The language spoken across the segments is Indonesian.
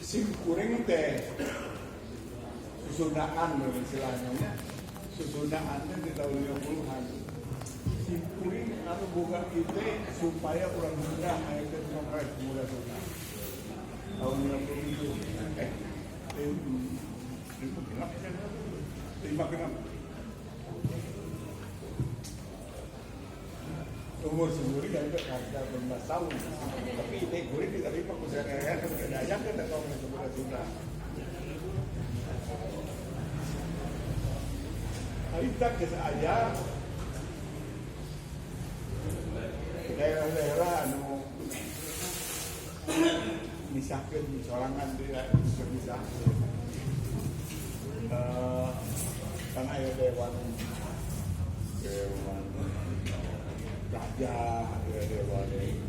Simkuring teh susundaan istilahnya, susundaan di tahun 50-an. Simkuring anu boga ide supaya orang Sunda ngayakeun Kongres Pemuda Sunda. Tahun 50 lima genap. Umur sendiri kan itu ada 15 tahun, tapi ide kuring diterima kusaya kedaya ke Kongres Pemuda Sunda. Kita ke saya daerah-daerah anu misalkan sorangan tidak bisa karena ada dewan gajah, ada dewan ini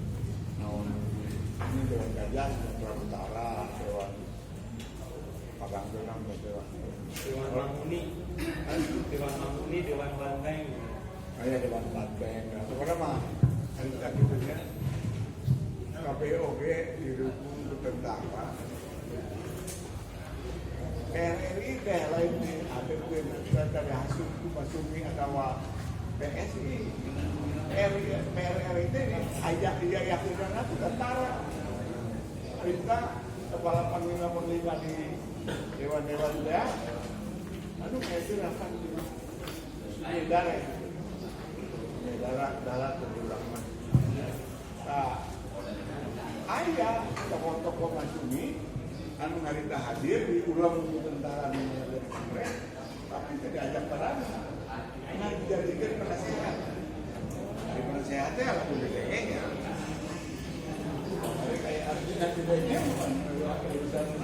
dewan gajah Sumatera Utara, dewan Padang Benang, dewan Lamuni, dewan Banteng. Kayak dewan Banteng. Sekarang mah kita gitunya KPOG didukung tentang Pak. RRI teh lain ada kita dari hasil Masumi atau PSI. RRI teh ajak dia yakin aku tentara. Perintah kepala panglima di dewan-dewan dia. Anu kayak itu akan di darat berulang mah. Nah, ayah tokoh-tokoh Masumi anu ngarita hadir di ulang tentara di Kongres, tapi tidak ajak peran. Nah, dijadikan penasehat. Di penasehatnya aku DPE-nya. Kayak artinya DPE-nya bukan urusan.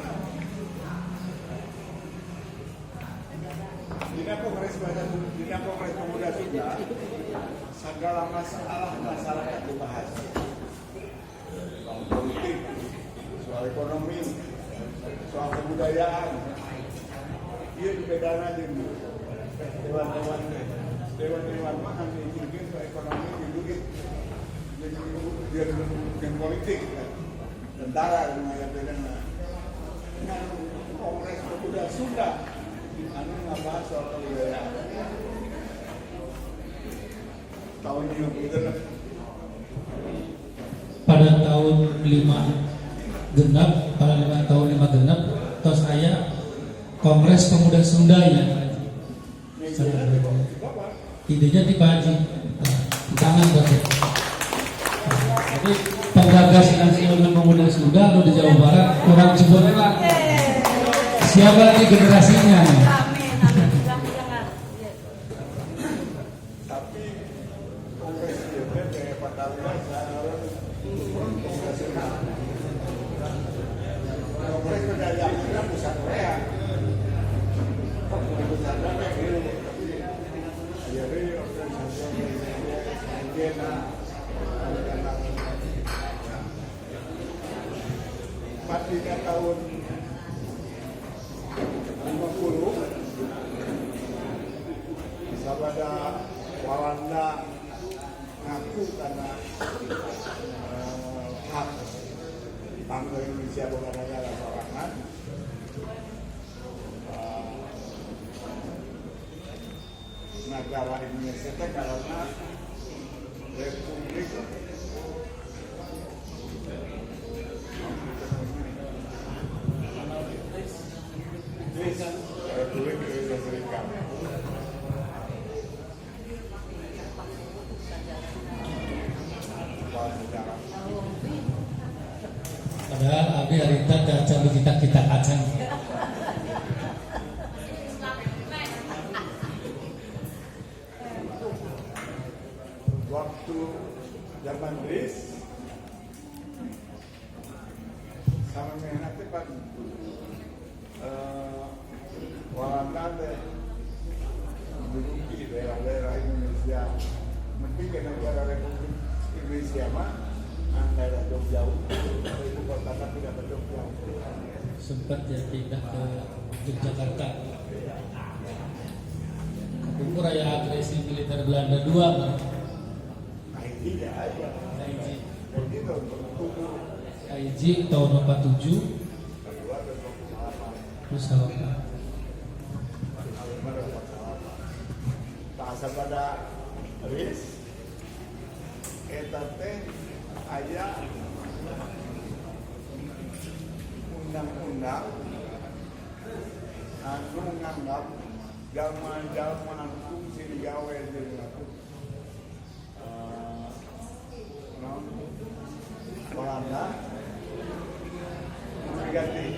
Dina Kongres Pemuda Sunda, segala masalah masyarakat dibahas. Soal politik, soal ekonomi, soal kebudayaan. Dia berbeda dengan dewan-dewan mah hanya ingin soal ekonomi diduit, dia dengan politik, tentara lumayan beda. Dengan Kongres Pemuda Sunda. Anu ngabahas soal kebudayaan tahun 50 pada tahun 5 genap terus saya Kongres Pemuda Sunda ya idenya di Pak Haji tangan Bapak. Jadi penggagas Nasional Pemuda Sunda di Jawa Barat kurang jebolan. Siapa lagi generasinya? Tapi Kongres itu pada Kongres Pedagang pusat Korea. Pusat Korea ini, jadi organisasi pada tahun 50 sabada Walanda ngaku karena hak bangsa Indonesia bukan hanya sorangan negara Indonesia itu karena Republik Indonesia Serikat. Padahal abi harita dacan kita acan. Waktu zaman BRIS sama mengenai kan Walanda menduduki daerah-daerah Indonesia, mungkin ke negara Republik Indonesia mah daerah jauh-jauh, ibu kota tapi tidak jauh-jauh. Sempat ya pindah ke Yogyakarta. Itu raya agresi militer Belanda 2 kan? Tidak aja. Begitu untuk IG tahun 47. kedua Musyawarah. Bahasa pada RIS eta teh aya undang-undang anu nganggap jalma-jalma anu fungsi digawe jeung Belanda mengganti